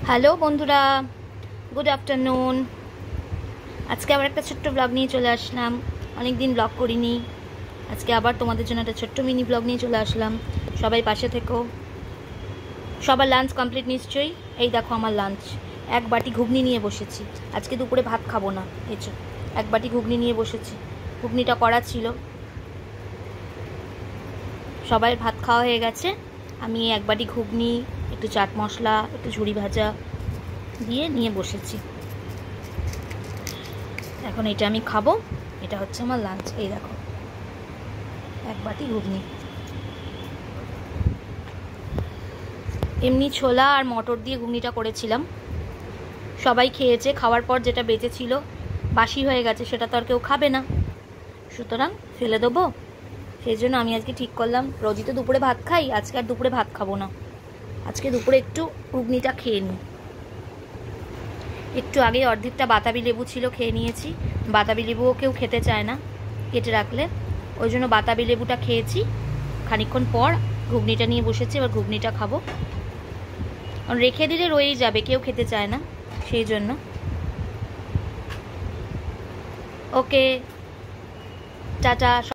Hello বন্ধুরা, good afternoon. আজকে আবার একটা ছোট্ট ব্লগ নিয়ে চলে আসলাম। অনেক দিন ব্লগ করিনি, আজকে আবার তোমাদের জন্য একটা ছোট্ট মিনি ব্লগ নিয়ে চলে আসলাম। সবাই পাশে থেকো। সবার লাঞ্চ কমপ্লিট নিশ্চয়ই? এই দেখো আমার লাঞ্চ, এক বাটি ঘুগনি নিয়ে বসেছি। আজকে দুপুরে ভাত খাবো না, এসো। এক বাটি ঘুগনি নিয়ে বসেছি, ঘুগনিটা করা ছিল। সবাই ভাত খাওয়া হয়ে গেছে, আমি এক বাটি ঘুগনি, একটু চাট মশলা, একটু ঝুড়ি ভাজা দিয়ে নিয়ে বসেছি। এখন এটা আমি খাবো, এটা হচ্ছে আমার লাঞ্চ। এই দেখো এক বাটি ঘুগনি। এমনি ছোলা আর মটর দিয়ে ঘুগনিটা করেছিলাম, সবাই খেয়েছে। খাওয়ার পর যেটা বেঁচে ছিল, বাসি হয়ে গেছে, সেটা তো আর কেউ খাবে না, সুতরাং ফেলে দেবো। সেই জন্য আমি আজকে ঠিক করলাম, রোজই তো দুপুরে ভাত খাই, আজকে আর দুপুরে ভাত খাবো না। আজকে দুপুরে একটু ঘুগনিটা খেয়ে নিই। একটু আগে অর্ধেকটা বাতাবি লেবু ছিল, খেয়ে নিয়েছি। বাতাবি লেবুও কেউ খেতে চায় না কেটে রাখলে, ওই জন্য বাতাবি লেবুটা খেয়েছি। খানিকক্ষণ পর ঘুগনিটা নিয়ে বসেছি, এবার ঘুগনিটা খাবো। রেখে দিলে রয়েই যাবে, কেউ খেতে চায় না, সেই জন্য। ওকে, টাটা।